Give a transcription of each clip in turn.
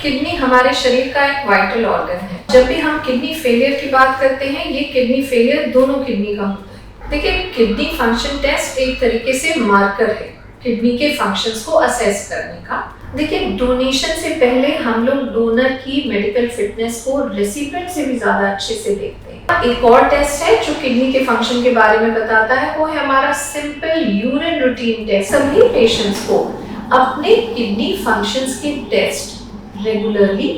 Kidney हमारे शरीर का एक वाइटल ऑर्गन है। जब भी हम किडनी फेलियर की बात करते हैं, ये किडनी फेलियर दोनों किडनी का होता है। देखिए, किडनी फंक्शन टेस्ट एक तरीके से मार्कर है किडनी के फंक्शंस को असेस करने का। देखिए, डोनेशन से पहले हम लोग डोनर की मेडिकल फिटनेस को रेसिपिएंट से भी ज्यादा अच्छे से देखते हैं। एक और टेस्ट है जो किडनी के फंक्शन के बारे में बताता है, वो है हमारा सिंपल यूरिन रूटीन टेस्ट। सभी पेशेंट्स को अपने किडनी फंक्शंस के टेस्ट रेगुलरली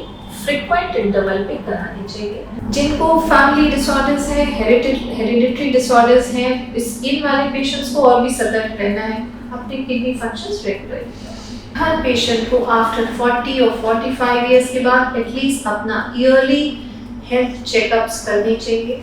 फ्रीक्वेंट इंटरवल पे कराने चाहिए। जिनको फैमिली डिसऑर्डर्स है, हेरिडिटरी डिसऑर्डर्स हैं, इन वाले पेशेंट्स को और भी सतर्क रहना है, अपने किडनी फंक्शंस रेगुलरली। हर पेशेंट को आफ्टर 40 और 45 इयर्स के बाद एटलीस्ट अपना ईयरली हेल्थ चेकअप्स करने चाहिए।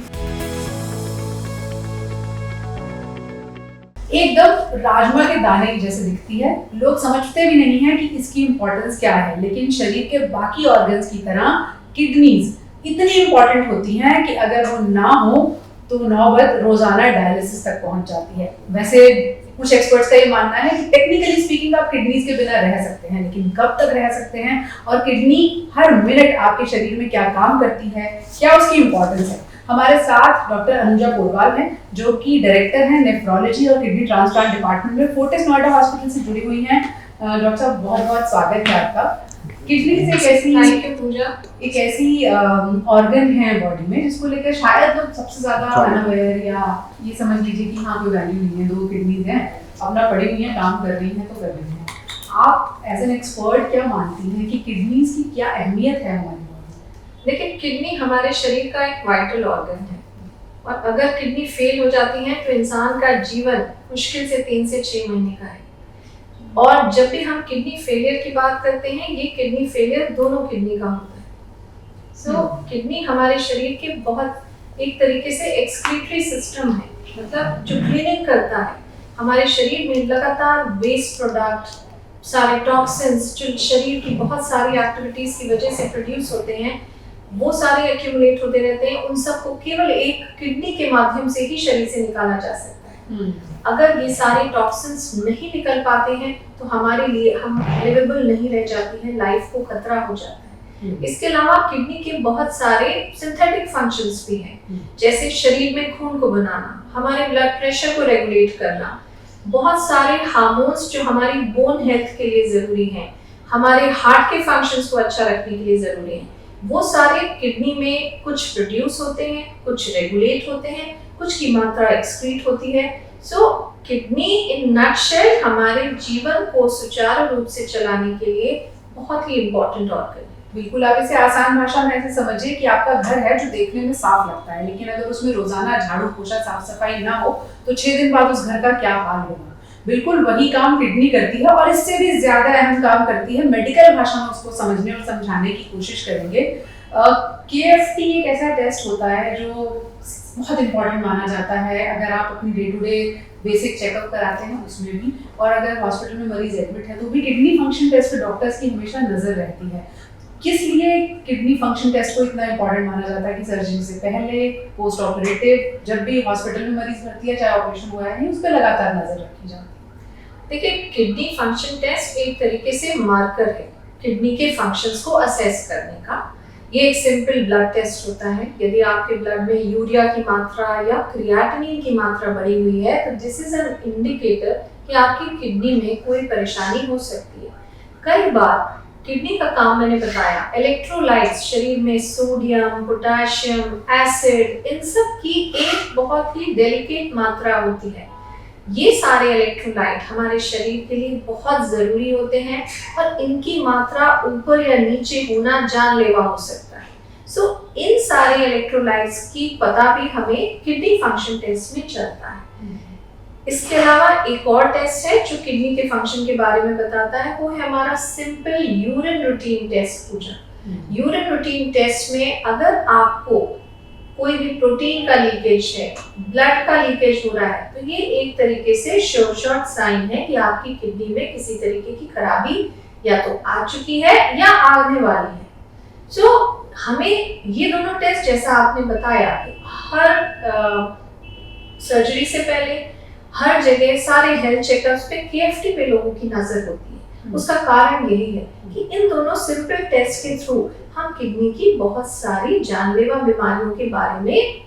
एकदम राजमा के दाने की जैसे दिखती है, लोग समझते भी नहीं है कि इसकी इम्पोर्टेंस क्या है, लेकिन शरीर के बाकी ऑर्गन्स की तरह किडनीज इतनी इम्पोर्टेंट होती हैं कि अगर वो ना हो तो नौबत रोजाना डायलिसिस तक पहुंच जाती है। वैसे कुछ एक्सपर्ट्स का ये मानना है कि टेक्निकली स्पीकिंग आप किडनीज के बिना रह सकते हैं, लेकिन कब तक रह सकते हैं और किडनी हर मिनट आपके शरीर में क्या काम करती है, क्या उसकी इम्पोर्टेंस है। हमारे साथ डॉक्टर अनुजा पोरवाल हैं, जो कि डायरेक्टर हैं नेफ्रोलॉजी और किडनी ट्रांसप्लांट डिपार्टमेंट में फोर्टिस नोएडा हॉस्पिटल से जुड़ी हुई हैं। डॉक्टर साहब, बहुत बहुत स्वागत है आपका। किडनी एक ऐसी ऑर्गन है बॉडी में जिसको लेकर शायद लोग सबसे ज्यादा अनअवेयर या ये समझ लीजिए कि हाँ कोई वैल्यू नहीं है, दो किडनीज हैं, अपना पड़ी हुई हैं, काम कर रही हैं तो कर रही हैं। आप एज एन एक्सपर्ट क्या मानती हैं कि किडनीज की क्या अहमियत है हमारी? देखिए, किडनी हमारे शरीर का एक वाइटल ऑर्गन है और अगर किडनी फेल हो जाती है तो इंसान का जीवन मुश्किल से 3 से 6 महीने का है। और जब भी हम किडनी फेलियर की बात करते हैं, ये किडनी फेलियर दोनों किडनी का होता है। किडनी हमारे शरीर के बहुत एक तरीके से एक्सक्रीटरी सिस्टम है, मतलब जो क्लीनिंग करता है। हमारे शरीर में लगातार वेस्ट प्रोडक्ट, सारे टॉक्सिन्स जो शरीर की बहुत सारी एक्टिविटीज की वजह से प्रोड्यूस होते हैं, वो सारे एक्यूमुलेट होते रहते हैं। उन सबको केवल एक किडनी के माध्यम से ही शरीर से निकाला जा सकता है। अगर ये सारे टॉक्सिन्स नहीं निकल पाते हैं तो हमारे लिए हम लिवेबल नहीं रह जाती हैं, लाइफ को खतरा हो जाता है। इसके अलावा किडनी के बहुत सारे सिंथेटिक फंक्शंस भी हैं, जैसे शरीर में खून को बनाना, हमारे ब्लड प्रेशर को रेगुलेट करना, बहुत सारे हार्मोन्स जो हमारी बोन हेल्थ के लिए जरूरी हैं, हमारे हार्ट के फंक्शंस को अच्छा रखने के लिए जरूरी हैं, वो सारे किडनी में कुछ प्रोड्यूस होते हैं, कुछ रेगुलेट होते हैं, कुछ की मात्रा एक्सक्रीट होती है। किडनी इन नटशेल हमारे जीवन को सुचारू रूप से चलाने के लिए बहुत ही इम्पोर्टेंट ऑर्गन है। बिल्कुल, आप इसे आसान भाषा में ऐसे समझिए कि आपका घर है जो देखने में साफ लगता है, लेकिन अगर उसमें रोजाना झाड़ू पोछा साफ सफाई ना हो तो 6 दिन बाद उस घर का क्या हाल होगा। बिल्कुल वही काम किडनी करती है और इससे भी ज्यादा अहम काम करती है। मेडिकल भाषा में उसको समझने और समझाने की कोशिश करेंगे। KFT एक ऐसा टेस्ट होता है जो बहुत इंपॉर्टेंट माना जाता है अगर आप अपनी day to day basic checkup कराते हैं उसमें भी, और अगर हॉस्पिटल में मरीज एडमिट है तो भी किडनी फंक्शन टेस्ट पे डॉक्टर्स की हमेशा नजर रहती है। किस लिए किडनी फंक्शन टेस्ट को इतना इंपॉर्टेंट माना जाता है कि सर्जरी से पहले, पोस्ट ऑपरेटिव, जब भी हॉस्पिटल में मरीज भर्ती है, चाहे ऑपरेशन हुआ है नहीं, उस पर लगातार नजर रखी जाती है? देखिए, किडनी फंक्शन टेस्ट एक तरीके से मार्कर है किडनी के फंक्शंस को असेस करने का। ये एक सिंपल ब्लड टेस्ट होता है। यदि आपके ब्लड में यूरिया की मात्रा या क्रिएटिनिन की मात्रा बढ़ी हुई है तो दिस इज एन इंडिकेटर कि आपकी किडनी में कोई परेशानी हो सकती है। कई बार किडनी का काम मैंने बताया, इलेक्ट्रोलाइट्स शरीर में सोडियम, पोटेशियम, एसिड, इन सब की एक बहुत ही डेलिकेट मात्रा होती है। ये सारे इलेक्ट्रोलाइट हमारे शरीर के लिए बहुत जरूरी होते हैं और इनकी मात्रा ऊपर या नीचे होना जानलेवा हो सकता है। इन सारे इलेक्ट्रोलाइट्स की पता भी हमें किडनी फंक्शन टेस्ट में चलता है। इसके अलावा एक और टेस्ट है जो किडनी के फंक्शन के बारे में बताता है, वो है हमारा सिंपल यूरिन रूटीन टेस्ट पूजा। यूरिन रूटीन टेस्ट में अगर आपको कोई भी प्रोटीन का लीकेज है, ब्लड का लीकेज हो रहा है, तो ये एक तरीके से श्योर साइन है कि आपकी किडनी में किसी तरीके की खराबी या तो आ चुकी है या आने वाली है। हमें ये दोनों टेस्ट, जैसा आपने बताया, हर सर्जरी से पहले हर जगह सारे हेल्थ चेकअप्स पे KFT पे लोगों की नजर होती है। उसका कारण यही है कि इन दोनों सिंपल टेस्ट के थ्रू हम किडनी की बहुत सारी जानलेवा बीमारियों के बारे में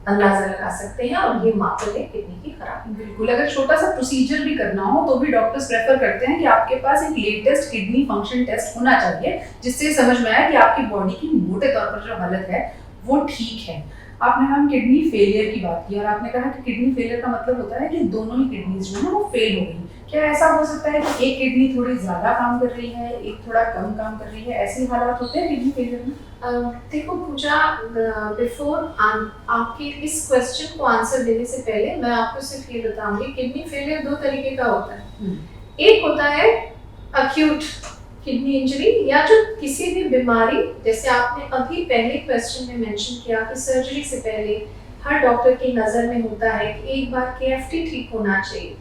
अंदाजा लगा सकते हैं और ये मापक है किडनी की खराबी। बिल्कुल, अगर छोटा सा प्रोसीजर भी करना हो तो भी डॉक्टर्स प्रेफर करते हैं कि आपके पास एक लेटेस्ट किडनी फंक्शन टेस्ट होना चाहिए, जिससे समझ में आए कि आपकी बॉडी की मोटे तौर पर जो हालत है वो ठीक है। आपने हम किडनी फेलियर की बात की और आपने कहा कि किडनी फेलियर का मतलब होता है कि दोनों ही किडनीज जो है वो फेल हो गई। क्या ऐसा हो सकता है कि एक किडनी थोड़ी ज्यादा काम कर रही है, एक थोड़ा कम काम कर रही है, ऐसे हालात होते हैं किडनी फेलियर में? देखो पूजा, बिफोर आपके इस क्वेश्चन को आंसर देने से पहले मैं आपको सिर्फ ये बताऊंगी, किडनी फेलियर दो तरीके का होता है। एक होता है अक्यूट किडनी इंजरी या जो किसी भी बीमारी, जैसे आपने अभी पहले क्वेश्चन में मेंशन किया कि सर्जरी से पहले हर डॉक्टर की नज़र में होता है कि एक बार KFT ठीक होना चाहिए।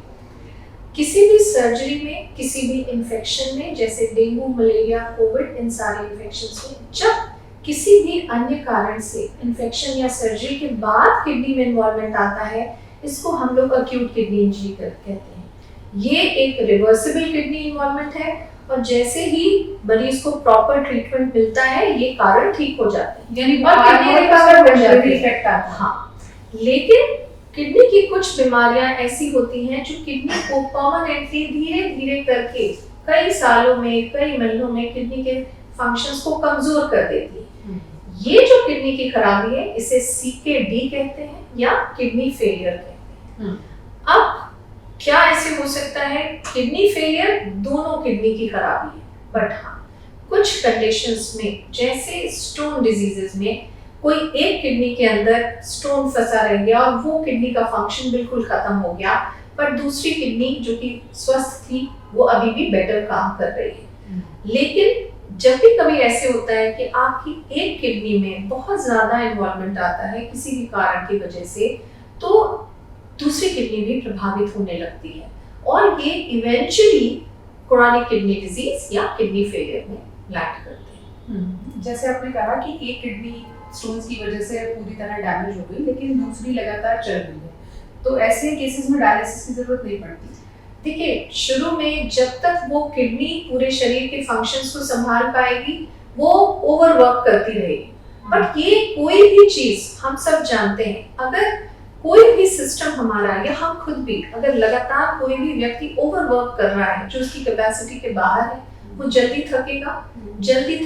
किसी भी सर्जरी में, किसी भी इन्फेक्शन में, जैसे डेंगू, मलेरिया, कोविड, इन सारे इन्फेक्शंस में जब किसी भी अन्य कारण से इन्फेक्शन या सर्जरी के बाद किडनी में इन्वॉल्वमेंट आता है, इसको हम लोग अक्यूट किडनी इंजरी कहते हैं। ये एक रिवर्सिबल किडनी इन्वॉल्वमेंट है और जैसे ही मरीज को प्रॉपर ट्रीटमेंट मिलता है ये कारण ठीक हो जाते हैं, यानी किडनी रिकवर हो जाती है। इफेक्ट आता है। हाँ, लेकिन किडनी की कुछ बीमारियां ऐसी होती हैं जो किडनी को परमानेंटली धीरे धीरे करके कई सालों में, कई महीनों में किडनी के फंक्शंस को कमजोर कर देती है। ये जो किडनी की खराबी है इसे CKD कहते हैं या किडनी फेलियर कहते हैं। अब क्या ऐसे हो सकता है, किडनी फेलियर दोनों किडनी की खराबी है, बट हाँ कुछ कंडीशंस में, जैसे स्टोन डिजीजेस में कोई एक किडनी के अंदर स्टोन फंसा रह गया और वो किडनी का फंक्शन बिल्कुल खत्म हो गया, पर दूसरी किडनी जो कि स्वस्थ थी वो अभी भी बेटर काम कर रही है। लेकिन जब भी कभी ऐसे होता है कि आपकी एक किडनी में बहुत ज्यादा इन्वॉल्वमेंट आता है किसी भी कारण की वजह से, तो दूसरी किडनी भी प्रभावित होने लगती है और ये इवेंचुअली क्रोनिक किडनी डिजीज या किडनी फेलियर में लैंड करते हैं। जैसे आपने कहा कि एक किडनी स्टोन्स की वजह से पूरी तरह डैमेज हो गई लेकिन दूसरी लगातार चल रही है, तो ऐसे केसेस में डायलिसिस की जरूरत नहीं पड़ती? देखिए, शुरू में जब तक वो किडनी पूरे शरीर के फंक्शंस को संभाल पाएगी वो ओवरवर्क करती रहेगी, बट ये कोई भी चीज हम सब जानते हैं, अगर कोई भी सिस्टम हमारा या हम खुद भी अगर लगातार कोई भी व्यक्ति ओवरवर्क कर रहा है जो उसकी कैपेसिटी के बाहर है, वो जल्दी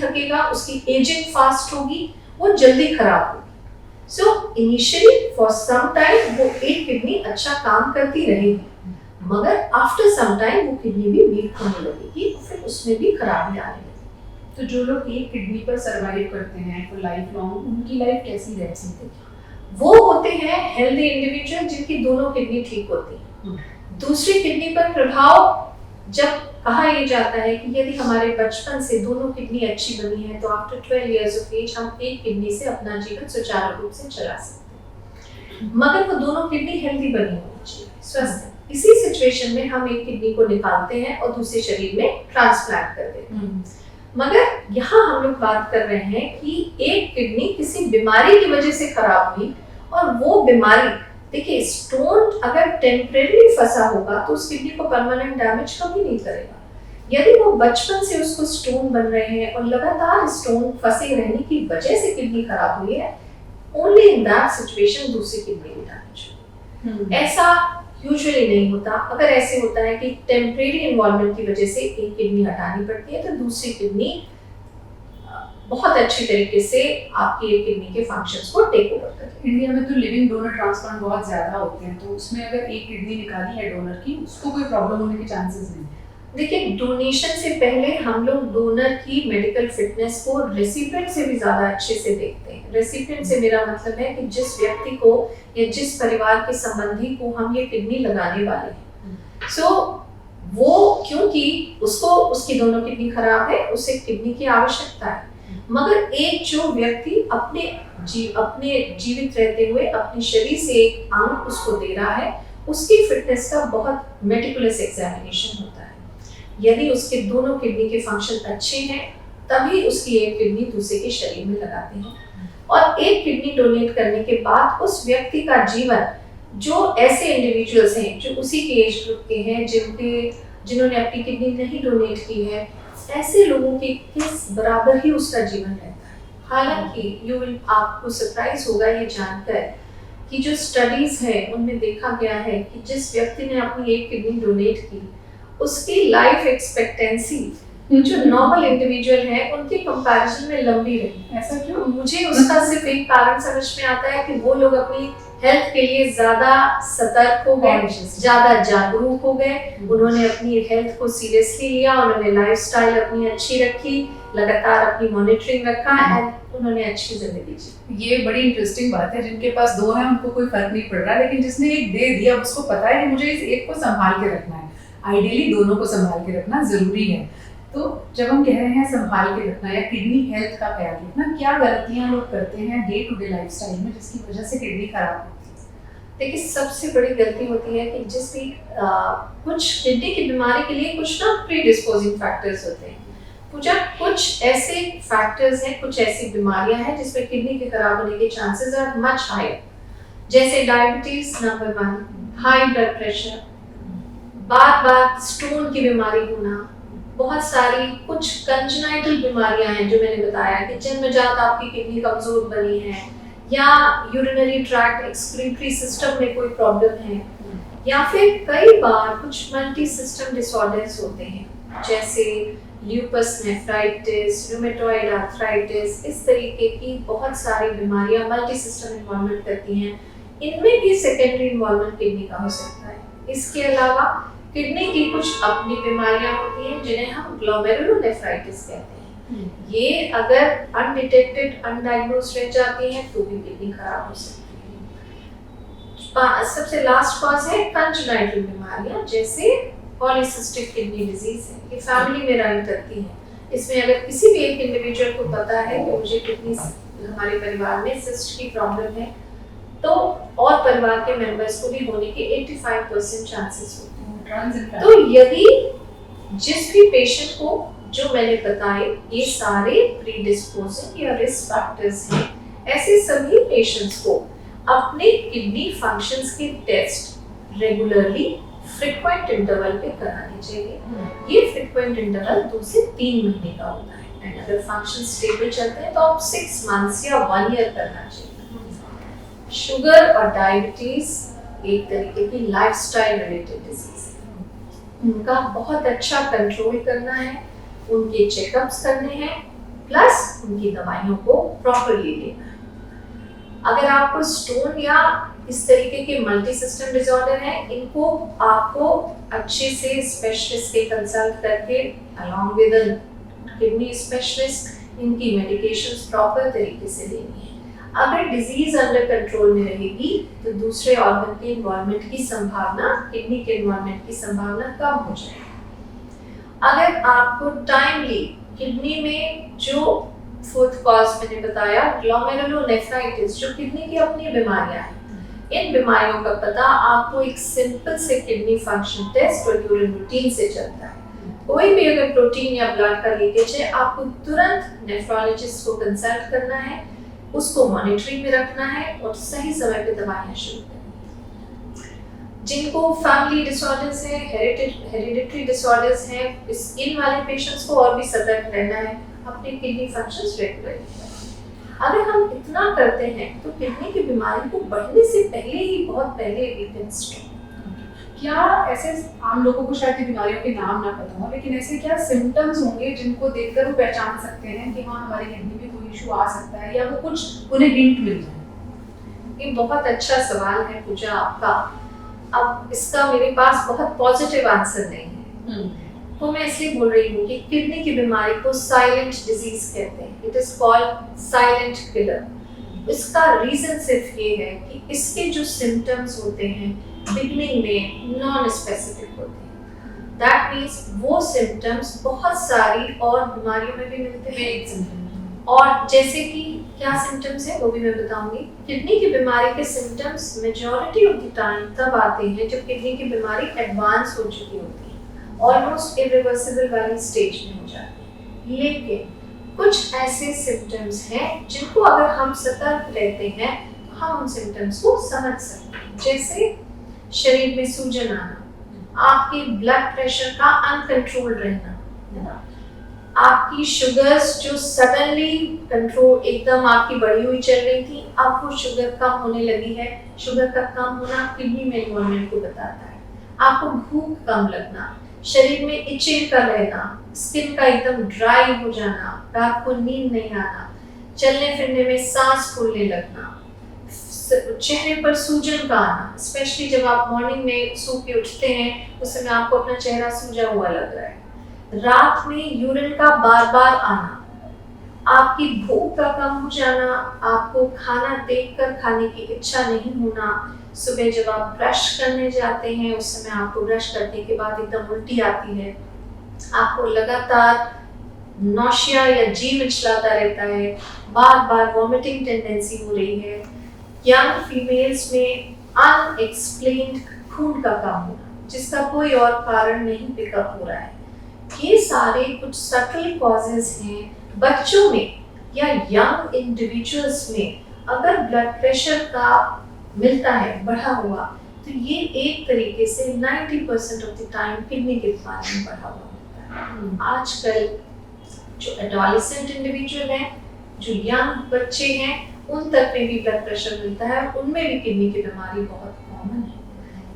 थकेगा, उसकी एजिंग फास्ट होगी, वो जल्दी खराब होगी। So initially for some time वो एक किडनी अच्छा काम करती रहेगी, मगर आफ्टर सम टाइम वो किडनी भी वीक होने लगेगी, फिर उसमें भी खराबी आने लगेगी। तो जो लोग एक किडनी पर सरवाइव करते हैं तो लाइफ लॉन्ग, उनकी लाइफ कैसी रह सकती है? वो होते हैं हेल्दी इंडिविजुअल जिनकी दोनों किडनी ठीक होती है। दूसरी किडनी पर प्रभाव जब कहा यह जाता है कि यदि हमारे बचपन से दोनों किडनी अच्छी बनी है तो आफ्टर 12 इयर्स ऑफ एज हम एक किडनी से अपना जीवन सुचारू रूप से चला सकते हैं, मगर वो दोनों किडनी हेल्दी बनी होनी चाहिए, स्वस्थ। इसी सिचुएशन में हम एक किडनी को निकालते हैं और दूसरे शरीर में ट्रांसप्लांट कर देते हैं। मगर यहाँ हम लोग बात कर रहे हैं कि एक किडनी किसी बीमारी की वजह से खराब हुई और वो बीमारी, देखिए स्टोन अगर टेम्परेरी फंसा होगा तो उस किडनी को परमानेंट डैमेज कभी नहीं करेगा। यदि वो बचपन से उसको स्टोन बन रहे हैं और लगातार स्टोन फंसे रहने की वजह से किडनी खराब हुई है, ओनली इन दैट सिचुएशन दूसरी किडनी को डैमेज होगा। ऐसा यूजुअली नहीं होता। अगर ऐसे होता है कि टेम्परेरी इन्वॉल्वमेंट की वजह से एक किडनी हटानी पड़ती है तो दूसरी किडनी बहुत अच्छी तरीके से आपकी एक किडनी के फंक्शंस को टेक ओवर करती है। इंडिया में तो लिविंग डोनर ट्रांसप्लांट बहुत ज्यादा होते हैं, तो उसमें अगर एक किडनी निकाली है डोनर की, उसको कोई प्रॉब्लम होने के चांसेस नहीं? देखिए, डोनेशन से पहले हम लोग डोनर की मेडिकल फिटनेस को रेसिपिएंट से भी ज्यादा अच्छे से देखते हैं। रेसिपिएंट से मेरा मतलब है कि जिस व्यक्ति को या जिस परिवार के संबंधी को हम ये किडनी लगाने वाले हैं, सो वो क्योंकि उसको उसकी दोनों किडनी खराब है, उसे किडनी की आवश्यकता है, मगर एक जो व्यक्ति अपने जीवित रहते हुए अपने शरीर से एक अंग उसको दे रहा है, उसकी फिटनेस का बहुत मेटिकुलस एग्जामिनेशन होता है। यदि उसके दोनों किडनी के फंक्शन अच्छे हैं तभी उसकी एक किडनी दूसरे के शरीर में लगाते हैं, और एक किडनी डोनेट करने के बाद उस व्यक्ति का जीवन, जो ऐसे इंडिविजुअल्स हैं जो उसी के एज ग्रुप के हैं, जिनके जिन्होंने अपनी किडनी नहीं डोनेट की है, ऐसे लोगों के केस बराबर ही उसका जीवन रहता है। हालांकि आपको सरप्राइज होगा ये जानकर कि जो स्टडीज है उनमें देखा गया है कि जिस व्यक्ति ने अपनी एक किडनी डोनेट की, उसकी लाइफ एक्सपेक्टेंसी जो नॉर्मल इंडिविजुअल है उनके कंपैरिजन में लंबी रही। ऐसा क्यों? मुझे उसका सिर्फ एक कारण समझ में आता है कि वो लोग अपनी हेल्थ के लिए ज्यादा सतर्क हो गए, ज्यादा जागरूक हो गए, उन्होंने अपनी हेल्थ को सीरियसली लिया, उन्होंने लाइफस्टाइल अपनी अच्छी रखी, लगातार अपनी मॉनिटरिंग रखा एंड उन्होंने अच्छी जिंदगी जी। ये बड़ी इंटरेस्टिंग बात है, जिनके पास दो हैं उनको कोई फर्क नहीं पड़ रहा, लेकिन जिसने एक दे दिया उसको पता है कि मुझे इस एक को संभाल के रखना है। आइडियली दोनों को संभाल के रखना जरूरी है। तो जब हम कह रहे हैं संभाल के रखना या किडनी हेल्थ का ख्याल रखना, क्या गलतियां लोग करते हैं डे टू डे लाइफस्टाइल में जिसकी वजह से किडनी खराब होती है? देखिए, सबसे बड़ी गलती होती है कि जिस भी कुछ किडनी की बीमारी के लिए कुछ ना प्रीडिस्पोजिंग फैक्टर्स होते हैं। पूजा, कुछ ऐसे फैक्टर्स हैं, कुछ ऐसी बीमारियां हैं जिसमें किडनी के खराब होने के चांसेस आर मच हायर, जैसे diabetes number 1, high blood pressure, बार बार स्टोन की बीमारी होना, बहुत सारी कुछ कंजेनाइटल बीमारियां हैं जो मैंने बताया कि जन्मजात आपकी किडनी कमजोर बनी है, या यूरिनरी ट्रैक्ट एक्सक्रीटरी सिस्टम में कोई प्रॉब्लम है, या फिर कई बार कुछ मल्टी सिस्टम डिसऑर्डर्स होते हैं जैसे ल्यूपस नेफ्राइटिस, रूमेटॉइड आर्थराइटिस, इस तरीके की बहुत सारी बीमारियां मल्टी सिस्टम इन्वॉल्वमेंट करती हैं। इनमें भी सेकेंडरी इन्वॉल्वमेंट किडनी का हो सकता है। इसके अलावा किडनी की कुछ अपनी बीमारियां होती हैं जिन्हें हम ग्लोमेरुलोनेफ्राइटिस कहते हैं। ये अगर अनडिटेक्टेड, अनडायग्नोज्ड रह जाती हैं तो भी किडनी खराब हो सकती है। सबसे लास्ट कॉज है कंजेनाइटल बीमारियां, जैसे पॉलीसिस्टिक किडनी डिजीज है। ये फैमिली में रन करती है। इसमें अगर किसी भी एक इंडिविजुअल को पता है कि मुझे किडनी, हमारे परिवार में सिस्ट की प्रॉब्लम है, तो और परिवार के मेंबर्स को भी होने के 85% चांसेस होते हैं। तो यदि जिस भी पेशेंट को जो मैंने बताए ये सारे प्रीडिस्पोजिंग या रिस्क फैक्टर्स हैं, ऐसे सभी पेशेंट्स को अपने किडनी फंक्शंस के टेस्ट रेगुलरली फ्रीक्वेंट इंटरवल पे कराने चाहिए। ये फ्रीक्वेंट इंटरवल 2 से 3 महीने का होता है एंड अगर फंक्शन स्टेबल चलते हैं तो आप 6 मंथ्स या 1 ईयर करना चाहिए। शुगर और डायबिटीज एक तरीके की लाइफस्टाइल रिलेटेड डिजीज है। उनका बहुत अच्छा कंट्रोल करना है, उनके चेकअप्स करने हैं, प्लस उनकी दवाइयों को प्रॉपर्ली लेना है। अगर आपको स्टोन या इस तरीके के मल्टी सिस्टम डिसऑर्डर है, इनको आपको अच्छे से स्पेशलिस्ट के कंसल्ट करके अलॉन्ग विद किडनी स्पेशलिस्ट इनकी मेडिकेशंस प्रॉपर तरीके से लेनी है। अगर डिजीज अंडर कंट्रोल में रहेगी तो दूसरे ऑर्गन के इन्वॉल्वमेंट की संभावना, किडनी के इन्वॉल्वमेंट की संभावना कम हो जाएगी। अगर आपको टाइमली किडनी में जो फोर्थ कॉज मैंने बताया ग्लोमेरुलोनेफ्राइटिस, जो किडनी की अपनी बीमारियां हैं, इन बीमारियों का पता आपको एक सिंपल से किडनी फंक्शन टेस्ट और यूरिन रूटीन से चलता है। कोई भी अगर प्रोटीन या ब्लड का लीकेज है, आपको तुरंत नेफ्रोलॉजिस्ट को कंसल्ट करना है, उसको मॉनिटरिंग में रखना है और सही समय पे दवाइयां शुरू करनी है। जिनको फैमिली डिसऑर्डर्स है, हेरिडिटरी डिसऑर्डर्स हैं, इन वाले पेशेंट्स को और भी सतर्क रहना है, अपने किडनी फंक्शंस रेगुलरली। अगर हम इतना करते हैं तो किडनी की बीमारी को बढ़ने से पहले ही, बहुत पहले वी कैन स्टॉप। क्या ऐसे आम लोगों को शायद बीमारियों के नाम ना पता हो, लेकिन ऐसे क्या सिम्टम्स होंगे जिनको देखकर वो पहचान सकते हैं कि हाँ हमारी किडनी में कोई इशू आ सकता है, या वो कुछ उन्हें हिंट मिल जाए? ये बहुत अच्छा सवाल है पूजा आपका। अब इसका मेरे पास बहुत पॉजिटिव आंसर नहीं है, तो मैं इसलिए बोल रही हूँ कि किडनी की बीमारी को साइलेंट डिजीज कहते हैं। It is called silent killer. इसका रीजन सिर्फ ये है कि इसके जो सिम्टम्स होते हैं बिगनिंग में नॉन स्पेसिफिक होते हैं। दैट मीन्स वो सिम्टम्स बहुत सारी और बीमारियों में भी मिलते हैं। और जैसे कि क्या सिम्टम्स है वो भी मैं बताऊंगी। किडनी की बीमारी के symptoms majority of the time तब आते हैं जब किडनी की बीमारी एडवांस हो चुकी होती है, ऑलमोस्ट इरिवर्सिबल वाली स्टेज में हो जाती है। लेकिन कुछ ऐसे सिम्टम्स हैं जिनको अगर हम सतर्क रहते हैं तो हम उन सिम्टम्स को समझ सकते हैं। जैसे शरीर में सूजन आना, आपके ब्लड प्रेशर का अनकंट्रोल्ड रहना, है ना, आपकी शुगर्स जो सडनली कंट्रोल एकदम आपकी बढ़ी हुई चल रही थी, अब वो शुगर कम होने लगी है। शुगर का कम होना किडनी में इन्वॉल्वमेंट को बताता है। आपको भूख कम लगना, शरीर में इचिंग का रहना, स्किन का एकदम ड्राई हो जाना, रात को नींद नहीं आना, चलने फिरने में सांस फूलने लगना, चेहरे पर सूजन का आना, स्पेशली जब आप मॉर्निंग में सो के उठते हैं उस समय आपको अपना चेहरा सूजा हुआ लग रहा है, रात में यूरिन का बार बार आना, आपकी भूख का कम हो जाना, आपको खाना देखकर खाने की इच्छा नहीं होना, सुबह जब आप ब्रश करने जाते हैं उस समय आपको ब्रश करने के बाद एकदम उल्टी आती है, आपको लगातार नौशिया या जी मिचलाता रहता है, बार बार वॉमिटिंग टेंडेंसी हो रही है, यंग फीमेल्स में अनएक्सप्लेन्ड खून का कम होना जिसका कोई और कारण नहीं पिकअप हो रहा है। ये सारे कुछ सटल कॉजेज हैं। बच्चों में या यंग इंडिविजुअल्स में अगर ब्लड प्रेशर का मिलता है बढ़ा हुआ, तो ये एक तरीके से 90% ऑफ द टाइम किडनी के बीमारी में बढ़ा हुआ होता है। आजकल जो एडोलेसेंट इंडिविजुअल हैं, जो यंग बच्चे हैं, उन तक में भी ब्लड प्रेशर मिलता है, उनमें भी किडनी की बीमारी बहुत कॉमन है।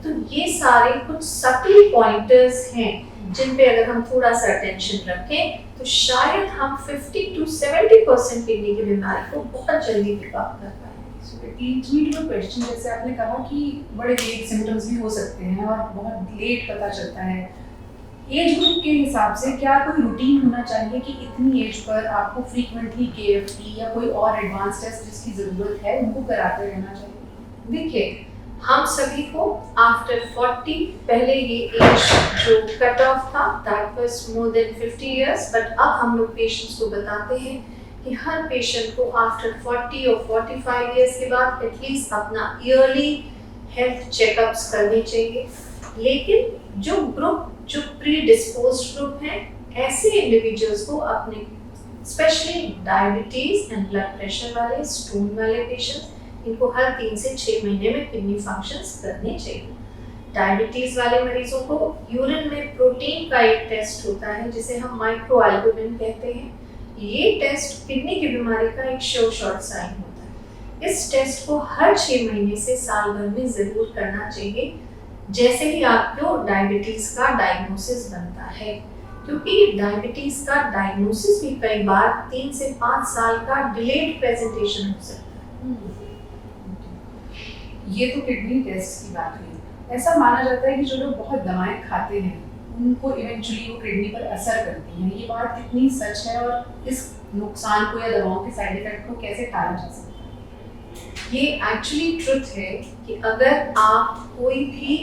तो ये सारे कुछ सटल पॉइंटर्स हैं जिन पे अगर हम थोड़ा सा अटेंशन रखें तो शायद हम 50 to 70% किडनी की बीमारी को बहुत जल्दी पिकअप कर पाएं। क्वेश्चन, जैसे आपने कहा कि बड़े लेट सिम्टम्स भी हो सकते हैं और बहुत लेट पता चलता है, एज ग्रुप के हिसाब से क्या कोई रूटीन होना चाहिए कि इतनी एज पर आपको फ्रीक्वेंटली KFT या कोई और एडवांस टेस्ट जिसकी ज़रूरत है उनको कराते रहना चाहिए? देखिए, हम सभी को आफ्टर 40, पहले ये एज जो कट ऑफ था that was more than 50 years, but अब हम लोग पेशेंट्स को बताते हैं कि हर पेशेंट को आफ्टर 40 और 45 इयर्स के बाद एटलीस्ट अपना ईयरली हेल्थ चेकअप्स करने चाहिए। लेकिन जो प्री डिस्पोज्ड ग्रुप हैं, ऐसे इंडिविजुअल्स को अपने specially diabetes and blood pressure वाले, स्टोन वाले पेशेंट्स, इनको हर 3 से 6 महीने में किडनी फंक्शंस करने चाहिए। डायबिटीज वाले मरीजों को यूरिन में प्रोटीन का एक टेस्ट होता है जिसे हम माइक्रोएल्बुमिन कहते हैं। ये टेस्ट किडनी की बीमारी का एक शॉर्ट साइन होता है। इस टेस्ट को हर 6 महीने से साल भर में जरूर करना चाहिए जैसे ही आपको डायबिटीज का डायग्नोसिस बनता है, क्योंकि डायबिटीज का डायग्नोसिस भी कई बार 3 से 5 साल का डिलेड प्रेजेंटेशन हो सकता है। ये तो किडनी टेस्ट की बात हुई। ऐसा माना जाता है कि जो लोग बहुत दवाएं खाते हैं उनको इवेंचुअली वो किडनी पर असर करती हैं। ये बात कितनी सच है और इस नुकसान को या दवाओं के साइड इफेक्ट को कैसे टाला जा सकता है? ये एक्चुअली ट्रुथ है कि अगर आप कोई भी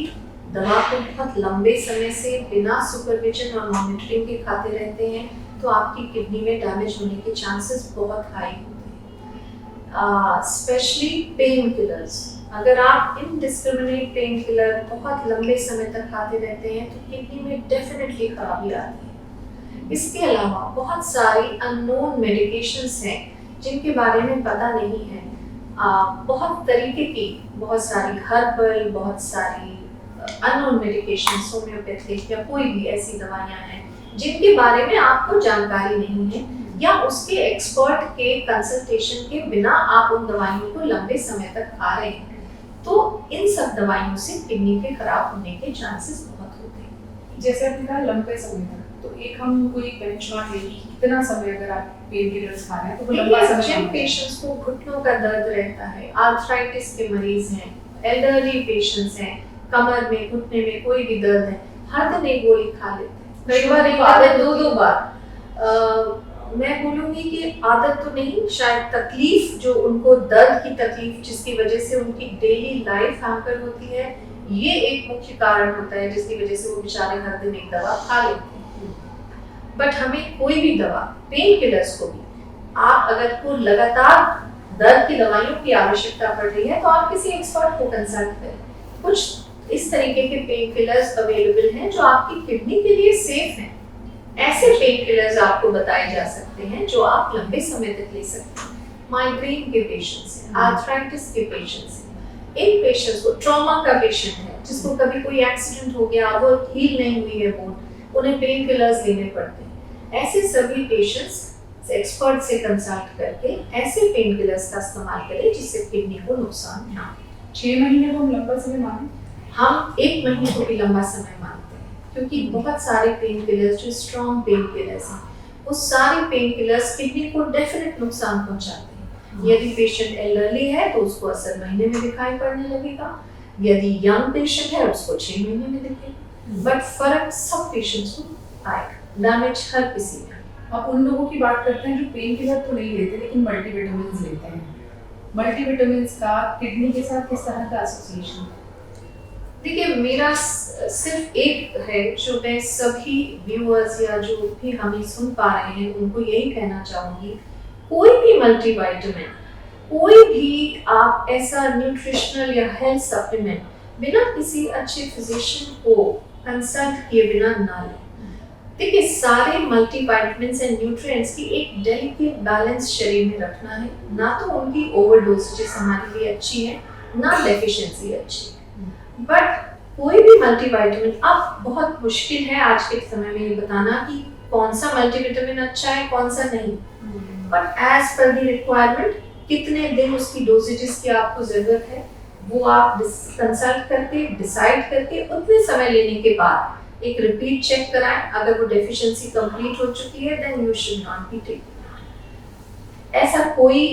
दवा को बहुत लंबे समय से बिना सुपरविजन और मॉनिटरिंग के खाते रहते हैं तो आपकी किडनी में डैमेज होने के चांसेस बहुत हाई होते हैं। स्पेशली पेन किलर्स, अगर आप इनडिस्क्रिमिनेट पेन किलर बहुत लंबे समय तक खाते रहते हैं तो किडनी में डेफिनेटली खराबी आती है। इसके अलावा बहुत सारी अननोन मेडिकेशंस हैं जिनके बारे में पता नहीं है। बहुत तरीके की, बहुत सारी हर्बल, बहुत सारी अननोन मेडिकेशंस, होम्योपैथिक या कोई भी ऐसी दवाइयाँ हैं जिनके बारे में आपको जानकारी नहीं है या उसके एक्सपर्ट के कंसल्टेशन के बिना आप उन दवाइयों को लंबे समय तक खा रहे हैं, तो इन सब दवाइयों से किडनी के खराब होने के चांसेस बहुत होते हैं। जैसे आपने कहा लंबे समय तक, तो एक हम कोई बेंचमार्क लेंगे कितना समय अगर आप पेन किलर्स खा रहे हैं तो वो लंबा समय। जिन पेशेंट्स को घुटनों का दर्द रहता है, आर्थराइटिस के मरीज हैं, एल्डरली पेशेंट्स हैं, कमर में घुटने में कोई भी दर्द है, हर दिन एक गोली खा लेते हैं, कई बार एक आदत 2-2 बार। मैं बोलूँगी कि आदत तो नहीं, शायद तकलीफ, जो उनको दर्द की तकलीफ जिसकी वजह से उनकी डेली लाइफ हैम्पर होती है, ये एक मुख्य कारण होता है जिसकी वजह से वो बेचारे हर दिन एक दवा खा लेते हैं। बट हमें कोई भी दवा, पेन किलर्स को भी, आप अगर को लगातार दर्द की दवाइयों की आवश्यकता पड़ रही है तो आप किसी एक्सपर्ट को कंसल्ट करें। कुछ इस तरीके के पेन किलर्स अवेलेबल हैं जो आपकी किडनी के लिए सेफ हैं। ऐसे पेन किलर्स आपको बताए जा सकते हैं जो आप लंबे समय तक ले सकते हैं। माइग्रेन के पेशेंट्स हैं, आर्थराइटिस के पेशेंट्स हैं, इन पेशेंट्स को, ट्रॉमा का पेशेंट है जिसको कभी कोई एक्सीडेंट हो गया, वो हील नहीं हुई है बोन, उन्हें पेन किलर्स लेने पड़ते हैं, ऐसे सभी पेशेंट्स एक्सपर्ट से कंसल्ट करके ऐसे पेन किलर्स का इस्तेमाल करें जिससे किडनी को नुकसान ना हो। 6 महीने को हम लंबा समय माने? हम 1 महीने को भी लंबा समय मानते हैं, क्योंकि बहुत सारे पेन किलर्स जो स्ट्रॉन्ग पेन किलर्स हैं, वो सारे पेन किलर्स किडनी को डेफिनेट नुकसान पहुंचाते हैं। यदि पेशेंट एल्डरली है तो उसको असर महीने में दिखाई पड़ने लगेगा, यदि यंग पेशेंट है उसको 6 महीने में दिखेगा, बट फर्क सब पेशेंट्स को आएगा, डैमेज हर किसी में। अब उन लोगों की बात करते हैं जो पेन किलर तो नहीं लेते लेकिन मल्टीविटामिन्स लेते हैं। मल्टीविटामिन्स का किडनी के साथ किस तरह का एसोसिएशन है? देखिए, मेरा सिर्फ एक है जो मैं सभी व्यूअर्स या जो भी हमें सुन पा रहे हैं उनको यही कहना चाहूँगी, कोई भी मल्टीविटामिन, कोई भी आप ऐसा न्यूट्रिशनल या हेल्थ सप्लीमेंट बिना किसी अच्छे फिजिशियन को कंसल्ट किए बिना ना लें। देखिए, सारे मल्टीविटामिन्स एंड न्यूट्रिएंट्स की एक डेलिकेट बैलेंस शरीर में रखना है, ना तो उनकी ओवरडोजेज हमारे लिए अच्छी है, ना डेफिशिएंसी अच्छी है। बट कोई भी मल्टीविटामिन, अब बहुत मुश्किल है आज के समय में ये बताना कि कौन सा मल्टीविटामिन अच्छा है कौन सा नहीं, but as per the requirement कितने दिन उसकी डोजेजेस की आपको जरूरत है वो आप कंसल्ट करके डिसाइड करके उतने समय लेने के बाद एक रिपीट चेक कराएं। अगर वो डेफिशिएंसी कंप्लीट हो चुकी है then you should not be taking. ऐसा कोई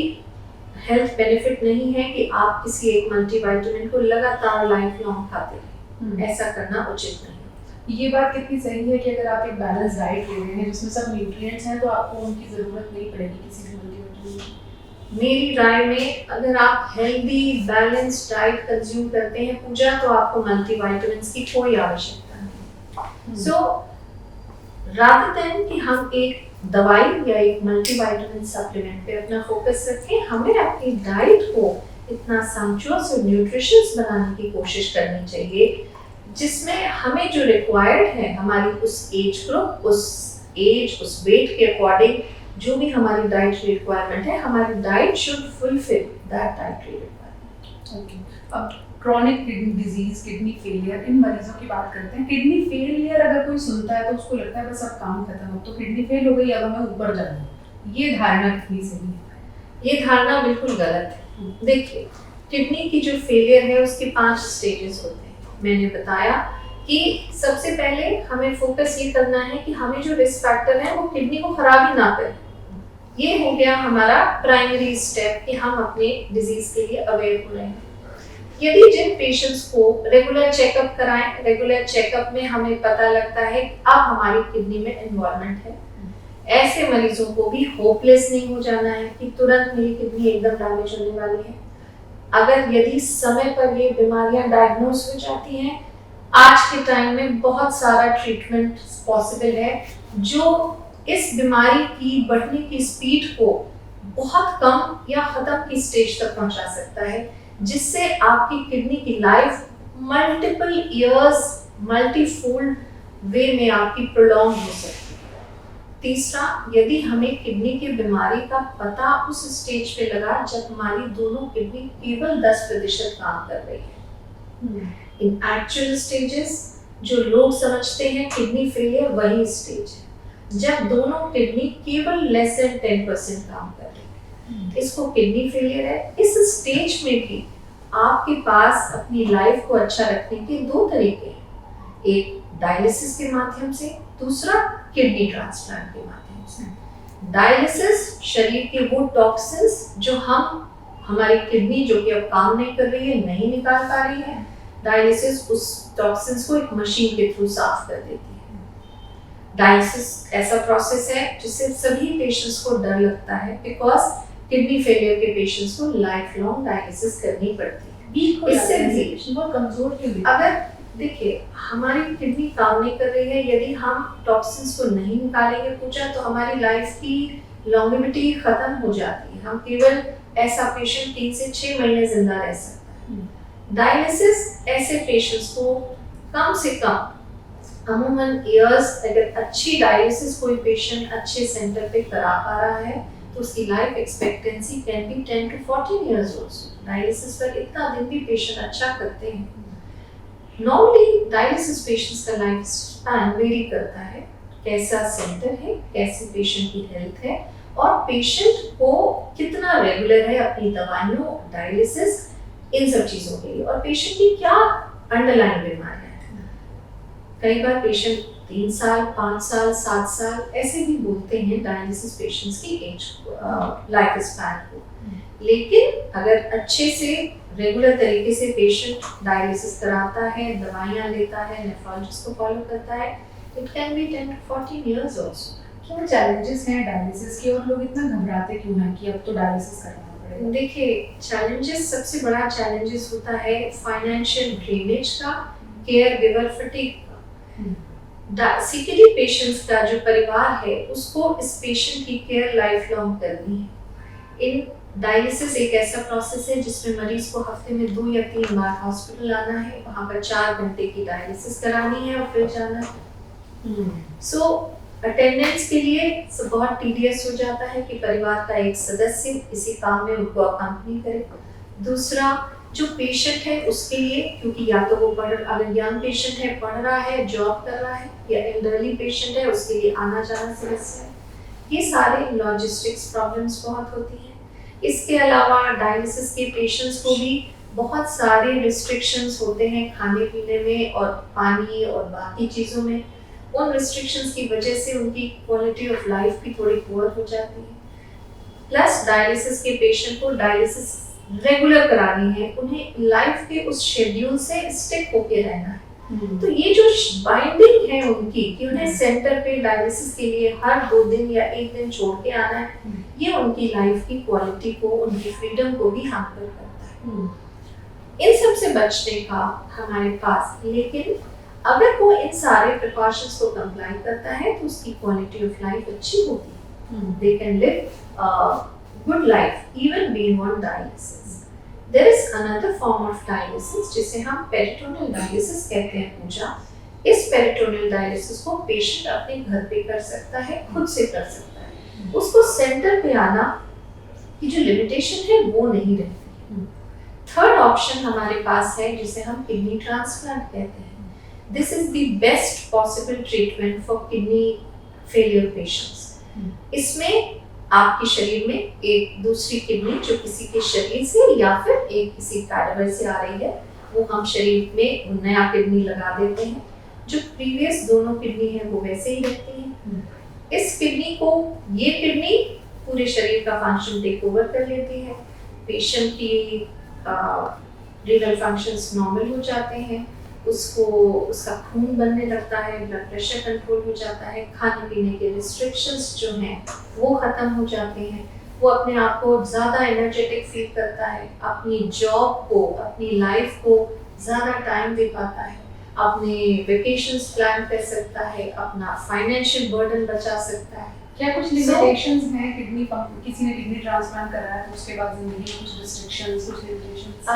हेल्थ बेनिफिट नहीं है कि आप किसी एक मल्टीविटामिन को लगातार लाइफ लॉन्ग खाते हैं, ऐसा करना उचित नहीं। ये बात कितनी सही है कि अगर आप एक बैलेंस डाइट ले रहे हैं जिसमें सब न्यूट्रिएंट्स हैं तो आपको उनकी ज़रूरत नहीं पड़ेगी किसी भी मल्टीविटामिन की। मेरी राय में अगर आप हेल्दी बैलेंस डाइट कंज्यूम करते हैं पूजा, तो आपको मल्टीविटामिन्स की कोई आवश्यकता नहीं। सो रादर देन कि हम एक दवाई या एक मल्टीविटामिन सप्लीमेंट पे अपना फोकस रखें, हमें अपनी डाइट को इतना सम्पचुअस और न्यूट्रिशियस बनाने की कोशिश करनी चाहिए जिसमें हमें जो रिक्वायर्ड है हमारी उस एज ग्रुप, उस वेट के अकॉर्डिंग जो भी हमारी डाइटरी रिक्वायरमेंट है, हमारी diet should fulfil that dietary requirement. Okay, अब chronic kidney disease, kidney failure, इन मरीजों की बात करते हैं। किडनी फेलियर अगर कोई सुनता है तो उसको लगता है बस अब काम खत्म, अब तो किडनी फेल हो गई, अब हमें ऊपर जाना है। ये धारणा कितनी सही है? ये धारणा बिल्कुल गलत है। देखिए, किडनी की जो फेलियर है उसके 5 स्टेजेस होते हैं। मैंने बताया कि सबसे पहले हमें फोकस ये करना है कि हमें जो रिस्क फैक्टर है वो किडनी को खराब ही ना करे। ये हो गया हमारा प्राइमरी स्टेप कि हम अपने डिजीज के लिए अवेयर हो रहे हैं। यदि जिन पेशेंट्स को रेगुलर चेकअप कराएं, रेगुलर चेकअप में हमें पता लगता है कि अब हमारी किडनी में इन्वॉल्वमेंट है, ऐसे मरीजों को भी होपलेस नहीं हो जाना है कि तुरंत मेरी किडनी एकदम डैमेज होने वाली है। अगर यदि समय पर ये बीमारियां डायग्नोज हो जाती हैं, आज के टाइम में बहुत सारा ट्रीटमेंट पॉसिबल है जो इस बीमारी की बढ़ने की स्पीड को बहुत कम या खत्म की स्टेज तक पहुंचा सकता है, जिससे आपकी किडनी की लाइफ मल्टीपल इयर्स मल्टीफोल्ड वे में आपकी प्रोलॉन्ग हो सकती है। तीसरा, यदि हमें किडनी की बीमारी का पता उस स्टेज पे लगा जब हमारी दोनों किडनी केवल 10% काम कर रही है। इन एक्चुअल स्टेजेस जो लोग समझते हैं किडनी फेलियर वही स्टेज है जब दोनों किडनी केवल लेस देन 10% काम कर रही है, इसको किडनी फेलियर है। इस स्टेज में भी आपके पास अपनी लाइफ को अच्छा रखने के 2 तरीके हैं, एक डायलिसिस के माध्यम से, दूसरा किडनी ट्रांसप्लांट के माध्यम से। डायलिसिस शरीर के वो टॉक्सिन्स जो हमारी किडनी जो कि अब काम नहीं कर रही है, नहीं निकाल पा रही है, डायलिसिस उस टॉक्सिन्स को एक मशीन के थ्रू साफ कर देती है। डायलिसिस ऐसा प्रोसेस है जिससे सभी पेशेंट्स को डर लगता है बिकॉज किडनी फेलियर के पेशेंट्स को लाइफ लॉन्ग डायलिसिस करनी पड़ती है। इससे भी बहुत कमजोर क्यों? अगर देखिए हमारी किडनी काम नहीं कर रही है, यदि हम टॉक्सिन्स को नहीं निकालेंगे पूजा, तो हमारी लाइफ की लॉन्गेविटी खत्म हो जाती है। हम केवल ऐसा पेशेंट 3 से 6 महीने जिंदा रह सकता है। डायलिसिस ऐसे पेशेंट्स को कम से कम अमूमन इयर्स, अगर अच्छी डायलिसिस कोई पेशेंट अच्छे सेंटर पे करा पा रहा है तो उसकी life expectancy can be 10 to 14 years also। Dialysis पर इतना दिन भी पेशेंट अच्छा करते हैं। नॉर्मली डायलिसिस पेशेंट्स का लाइफ स्पैन वेरी करता है, कैसा सेंटर है, कैसी पेशेंट की हेल्थ है और पेशेंट को कितना रेगुलर है अपनी दवाइयों, डायलिसिस, इन सब चीज़ों के लिए, और पेशेंट की क्या अंडरलाइन बीमारियां हैं। कई बार पेशेंट 3 साल, 5 साल, 7 साल ऐसे भी बोलते हैं डायलिसिस पेशेंट्स की एज लाइफ स्पैन को। लेकिन अगर अच्छे से रेगुलर तरीके से पेशेंट डायलिसिस कराता है, दवाइयाँ लेता है, नेफ्रोलॉजिस्ट को फॉलो करता है, it can be 10 to 14 years also। क्या चैलेंजेस हैं डायलिसिस के और लोग इतना घबराते क्यों हैं कि अब तो डायलिसिस करना पड़ेगा? देखिए, चैलेंजेस, सबसे बड़ा चैलेंजेस होता है फाइनेंशियल ड्रेनेज का, केयर गिवर फटीग का। सीकेडी पेशेंट्स का जो परिवार है उसको इस पेशेंट की केयर लाइफ लॉन्ग करनी है। इन डायलिसिस एक ऐसा प्रोसेस है जिसमें मरीज को हफ्ते में 2 या 3 बार हॉस्पिटल आना है, वहाँ पर 4 घंटे की डायलिसिस करानी है और फिर जाना है। सो अटेंडेंस के लिए बहुत टीडियस हो जाता है कि परिवार का एक सदस्य इसी काम में उनको अकम्पनी करे। दूसरा, जो पेशेंट है उसके लिए, क्योंकि या तो वो अगर यंग पेशेंट है, पढ़ रहा है, जॉब कर रहा है, या एल्डरली पेशेंट है, उसके लिए आना जाना समस्या है। ये सारे लॉजिस्टिक्स प्रॉब्लम्स बहुत होती हैं। इसके अलावा डायलिसिस के पेशेंट्स को भी बहुत सारे रिस्ट्रिक्शंस होते हैं खाने पीने में और पानी और बाकी चीज़ों में। उन रिस्ट्रिक्शंस की वजह से उनकी क्वालिटी ऑफ लाइफ भी थोड़ी पुअर हो जाती है। प्लस डायलिसिस के पेशेंट को डायलिसिस रेगुलर करानी है, उन्हें लाइफ के उस शेड्यूल से स्टिक होके रहना है। तो ये जो बाइंडिंग है उनकी कि उन्हें सेंटर पे डायलिसिस के लिए हर 2 दिन या 1 दिन छोड़ के आना है, ये उनकी लाइफ की क्वालिटी को, उनकी फ्रीडम को भी हैम्पर करता है। इन सब से बचने का हमारे पास, लेकिन अगर वो इन सारे प्रिकॉशंस को कंप्लाई करता है तो उसकी क्वालिटी ऑफ लाइफ अच्छी होती है। They can live good life even being on dialysis। There is another form of dialysis जिसे हम peritoneal dialysis कहते हैं पूजा। इस peritoneal dialysis को पेशेंट अपने घर पे कर सकता है, खुद से कर सकता है। उसको सेंटर पे आना की जो लिमिटेशन है वो नहीं रहती। थर्ड ऑप्शन हमारे पास है जिसे हम किडनी ट्रांसप्लांट कहते हैं। This is the best possible treatment for kidney failure patients। इसमें आपके शरीर में एक दूसरी किडनी जो किसी के शरीर से या फिर एक किसी कैडेवर से आ रही है, वो हम शरीर में नया किडनी लगा देते हैं। जो प्रीवियस दोनों किडनी है वो वैसे ही रहती हैं। इस किडनी को, ये किडनी पूरे शरीर का फंक्शन टेक ओवर कर लेती है। पेशेंट की रीनल फंक्शंस नॉर्मल हो जाते हैं, उसको उसका खून बनने लगता है, ब्लड प्रेशर कंट्रोल हो जाता है, खाने पीने के रिस्ट्रिक्शंस जो हैं वो ख़त्म हो जाते हैं। वो अपने आप को ज़्यादा एनर्जेटिक फील करता है, अपनी जॉब को, अपनी लाइफ को ज़्यादा टाइम दे पाता है, अपने वेकेशंस प्लान कर सकता है, अपना फाइनेंशियल बर्डन बचा सकता है। क्या कुछ लिमिटेशंस हैं किडनी किसी ने किडनी ट्रांसप्लांट करा है तो उसके बाद जिंदगी में कुछ रिस्ट्रिक्शंस, कुछ लिमिटेशंस?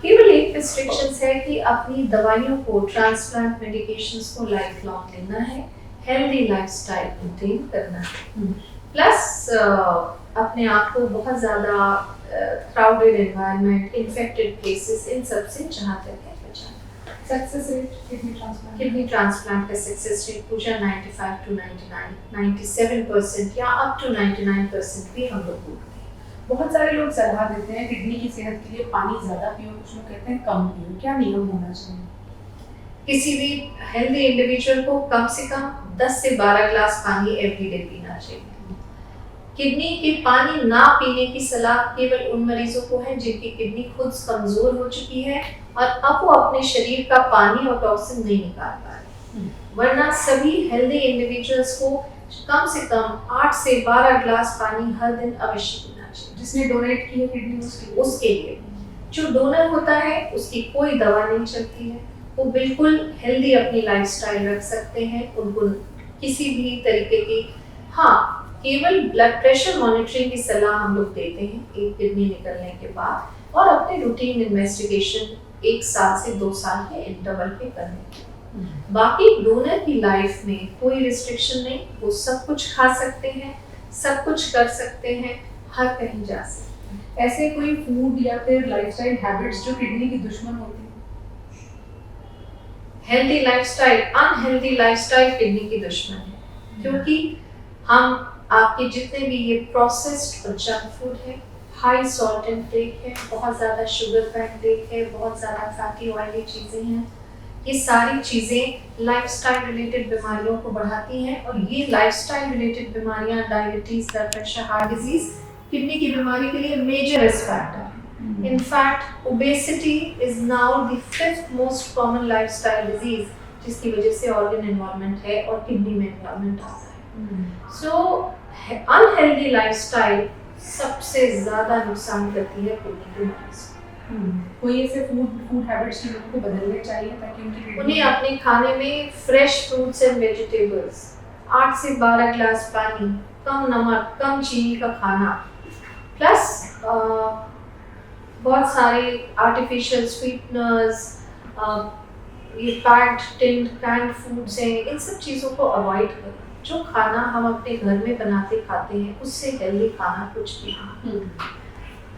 केवल एक रिस्ट्रिक्शंस है कि अपनी दवाइयों को, ट्रांसप्लांट मेडिकेशंस को लाइफ लॉन्ग लेना है, हेल्दी लाइफस्टाइल मेंटेन करना है, प्लस अपने आप को बहुत ज़्यादा क्राउडेड एनवायरनमेंट, इन्फेक्टेड प्लेसेस, इन सब से जहाँ तक है बचाना। सक्सेस रेट किडनी ट्रांसप्लांट का सक्सेस रेट पूजा 95 to 99, 97% या अप टू 99% भी हम लोग बोलते हैं। बहुत सारे लोग सलाह देते हैं किडनी की सेहत के लिए पानी ज़्यादा पियो, कुछ लोग कहते हैं कम पियो। क्या नियम होना चाहिए? किसी भी हेल्दी इंडिविजुअल को कम से कम 10 से 12 ग्लास पानी एवरीडे पीना चाहिए। किडनी के पानी ना पीने की सलाह केवल उन मरीजों को है जिनकी किडनी खुद कमजोर हो चुकी है और अब वो अपने शरीर का पानी और टॉक्सिन नहीं निकाल पा रहे। वरना सभी हेल्दी इंडिविजुअल्स को कम से कम 8 से 12 ग्लास पानी हर दिन अवश्य पीना चाहिए। जिसने डोनेट की है किडनी उसके लिए जो डोनर होता है उसकी कोई दवा नहीं चलती है, वो बिल्कुल हेल्दी अपनी लाइफस्टाइल रख सकते हैं। उनको किसी भी तरीके की, हाँ, केवल ब्लड प्रेशर मॉनिटरिंग की सलाह हम लोग देते हैं एक किडनी निकलने के बाद, और अपने रूटीन इन्वेस्टिगेशन 1 साल से 2 साल के इंटरवल पे करने की। बाकी डोनर की लाइफ में कोई रिस्ट्रिक्शन नहीं, वो सब कुछ खा सकते हैं, सब कुछ कर सकते हैं, हर कहीं जा सकते हैं। ऐसे कोई फूड या फिर लाइफस्टाइल हैबिट्स जो किडनी की दुश्मन होती है? Healthy lifestyle, unhealthy lifestyle kidney की दुश्मन है, क्योंकि हम आपके जितने भी ये प्रोसेस्ड और जंक फूड है, हाई सॉल्ट इनटेक है, बहुत ज़्यादा शुगर का इनटेक है, बहुत ज़्यादा फैटी ऑयली चीज़ें हैं, ये सारी चीज़ें लाइफस्टाइल रिलेटेड बीमारियों को बढ़ाती हैं। और ये लाइफस्टाइल रिलेटेड बीमारियां, diabetes, blood pressure, heart disease, kidney की बीमारी के लिए मेजर रिस्क फैक्टर है। In fact, obesity is now the 5th most common lifestyle disease, जिसकी वजह से organ involvement है और kidney में involvement आता है। So, unhealthy lifestyle सबसे ज़्यादा नुकसान करती है kidney के मरीज को। कोई ऐसे फूड हैबिट्स लोगों को बदलने चाहिए ताकि उनकी उन्हें अपने खाने में फ्रेश फ्रूट्स एंड वेजिटेबल्स, 8 से 12 ग्लास पानी, कम नमक, कम चीनी का खाना, प्लस बहुत सारे आर्टिफिशियल स्वीटनर्स, ये पैक्ड टिन्ड कैंड फूड्स हैं, इन सब चीज़ों को अवॉइड करें। जो खाना हम अपने घर में बनाते खाते हैं उससे हेल्दी खाना कुछ भी नहीं।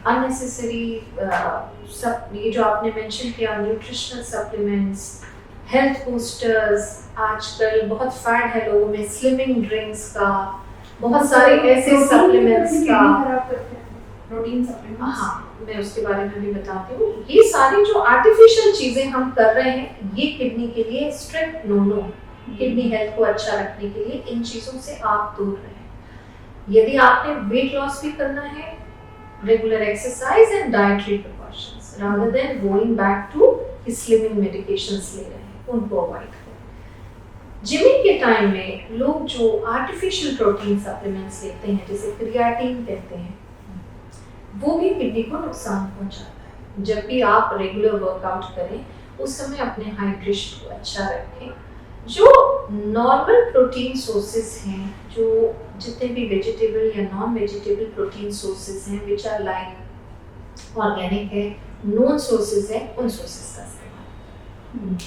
अननेसेसरी सब ये जो आपने मेंशन किया, न्यूट्रिशनल सप्लीमेंट्स, हेल्थ बूस्टर्स, आजकल बहुत फैड है लोगों में स्लिमिंग ड्रिंक्स का, बहुत सारे ऐसे सप्लीमेंट्स का, प्रोटीन सप्लीमेंट्स। हाँ, मैं उसके बारे में भी बताती हूँ। ये सारी जो आर्टिफिशियल चीजें हम कर रहे हैं, ये किडनी के लिए स्ट्रिक्ट नो। किडनी हेल्थ को अच्छा रखने के लिए इन चीजों से आप दूर रहें। यदि आपने वेट लॉस भी करना है, regular exercise and dietary precautions rather than going back to slimming medications ले रहे हैं, उनको अवॉइड करें। जिमिंग के टाइम में लोग जो आर्टिफिशियल प्रोटीन सप्लीमेंट्स लेते हैं, जैसे क्रियाटिन कहते हैं, वो भी किडनी को नुकसान पहुंचाता है। जब भी आप रेगुलर वर्कआउट करें, उस समय अपने हाइड्रेशन को अच्छा रखें। जो नॉर्मल प्रोटीन सोर्सेज हैं, जो जितने भी वेजिटेबल या नॉन वेजिटेबल प्रोटीन सोर्सेज हैं, विच आर लाइक ऑर्गेनिक है, नोन सोर्सेज है, उन सोर्सेज का इस्तेमाल।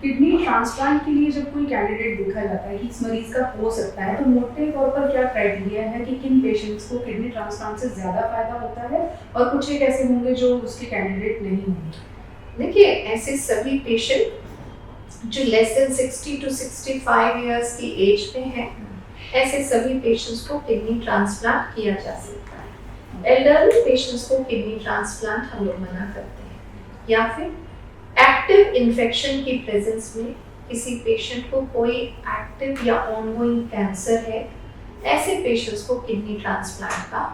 किडनी ट्रांसप्लांट के लिए जब कोई कैंडिडेट देखा जाता है कि इस मरीज का हो सकता है, तो मोटे तौर पर क्या क्राइटेरिया है कि किन पेशेंट्स को किडनी ट्रांसप्लांट से ज़्यादा फायदा होता है और कुछ एक ऐसे होंगे जो उसके कैंडिडेट नहीं होंगे? देखिए, ऐसे सभी पेशेंट जो लेस देन 60 to 65 इयर्स की एज में हैं, ऐसे सभी पेशेंट्स को किडनी ट्रांसप्लांट किया जा सकता है। एल्डरली पेशेंट्स को किडनी ट्रांसप्लांट हम लोग मना करते हैं। या फिर एक्टिव इन्फेक्शन की प्रेजेंस में किसी पेशेंट को कोई एक्टिव या ऑनगोइंग कैंसर है, ऐसे पेशेंट्स को किडनी ट्रांसप्लांट का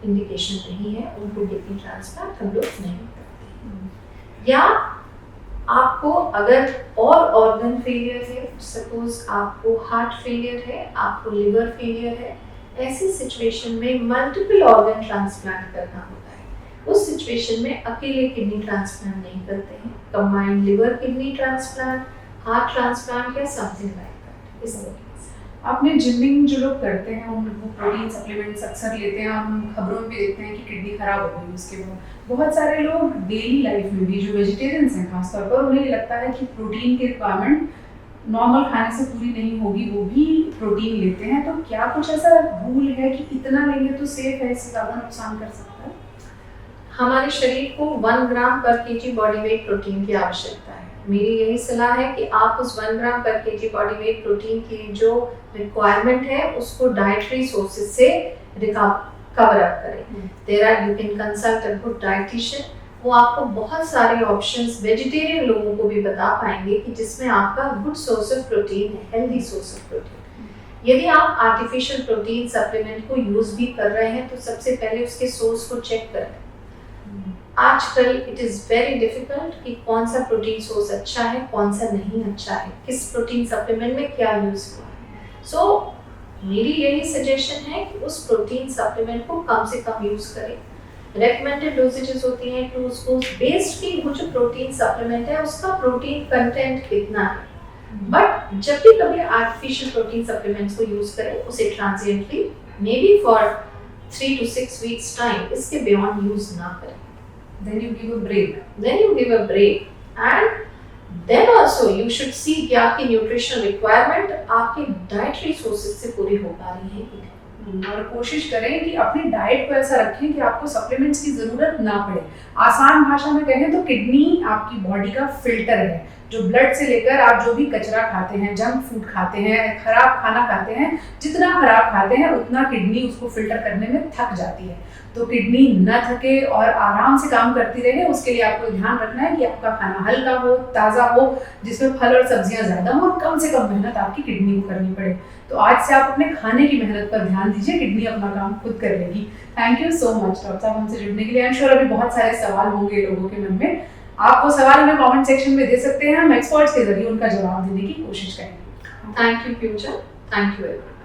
इंडिकेशन नहीं है, उनको किडनी ट्रांसप्लांट हम लोग नहीं करते। या आपको अगर और ऑर्गन फेलियर है, सपोज आपको हार्ट फेलियर है, आपको लिवर फेलियर है, ऐसी सिचुएशन में मल्टीपल ऑर्गन ट्रांसप्लांट करना होता है। उस सिचुएशन में अकेले किडनी ट्रांसप्लांट नहीं करते हैं, combined liver kidney transplant, heart transplant या समथिंग लाइक दैट। इस तरीके से आपने जिमिंग जो लोग करते हैं उनको प्रोटीन सप्लीमेंट्स अक्सर लेते हैं, हम खबरों में भी देखते हैं कि किडनी खराब हो गई उसके बाद। बहुत सारे लोग डेली लाइफ में भी, जो वेजिटेरियंस हैं खासतौर पर, उन्हें लगता है कि प्रोटीन की रिक्वायरमेंट नॉर्मल खाने से पूरी नहीं होगी, वो भी प्रोटीन लेते हैं। तो क्या कुछ ऐसा रूल है कि इतना लेंगे तो सेफ है, इससे ज़्यादा नुकसान कर सकता है? हमारे शरीर को 1 ग्राम पर केजी बॉडी वेट प्रोटीन की आवश्यकता है। मेरी यही सलाह है कि आप उस 1 ग्राम पर केजी बॉडी वेट प्रोटीन की जो रिक्वायरमेंट है उसको डाइटरी सोर्सेज से कवर अप करें। You can consult a good dietitian, वो आपको बहुत सारे ऑप्शंस वेजिटेरियन लोगों को भी बता पाएंगे कि जिसमें आपका गुड सोर्स ऑफ प्रोटीन है, हेल्दी सोर्स ऑफ प्रोटीन। यदि आप आर्टिफिशियल प्रोटीन सप्लीमेंट को यूज भी कर रहे हैं तो सबसे पहले उसके सोर्स को चेक करें। आजकल इट इज़ वेरी डिफिकल्ट कि कौन सा प्रोटीन सोर्स अच्छा है, कौन सा नहीं अच्छा है, किस प्रोटीन सप्लीमेंट में क्या यूज हुआ है। सो मेरी यही सजेशन है कि उस प्रोटीन सप्लीमेंट को कम से कम यूज करें। रेकमेंडेड डोजेजेस होती हैं कि उसको बेस्ड की वो जो प्रोटीन सप्लीमेंट है उसका प्रोटीन कंटेंट कितना है। बट जब भी कभी आर्टिफिशियल प्रोटीन सप्लीमेंट्स को यूज करें, उसे transiently may be for 3 to 6 weeks time, इसके बियॉन्ड यूज ना करें। Then you give a break. Then you give a break, and then also you should see कि आपकी न्यूट्रिशनल रिक्वायरमेंट आपके dietary sources से पूरी हो पा रही है कि नहीं। और कोशिश करें कि अपनी डाइट को ऐसा रखें कि आपको सप्लीमेंट्स की ज़रूरत ना पड़े। आसान भाषा में कहें तो किडनी आपकी बॉडी का फिल्टर है, जो ब्लड से लेकर आप जो भी कचरा खाते हैं, जंक फूड खाते हैं, खराब खाना खाते हैं, जितना खराब खाते हैं उतना किडनी उसको फिल्टर करने में थक जाती है। तो किडनी न थके और आराम से काम करती रहे, उसके लिए आपको ध्यान रखना है कि आपका खाना हल्का हो, ताज़ा हो, जिसमें फल और सब्जियां ज़्यादा हो और कम से कम मेहनत आपकी किडनी को करनी पड़े। तो आज से आप अपने खाने की मेहनत पर ध्यान दीजिए, किडनी अपना काम खुद कर लेगी। Thank you so much doctor साहब हमसे जुड़ने के लिए। आई एम श्योर अभी बहुत सारे सवाल होंगे लोगों के मन में, आप वो सवाल हमें कमेंट सेक्शन में दे सकते हैं, हम एक्सपर्ट्स के जरिए उनका जवाब देने की कोशिश करेंगे। Thank you future, thank you everyone.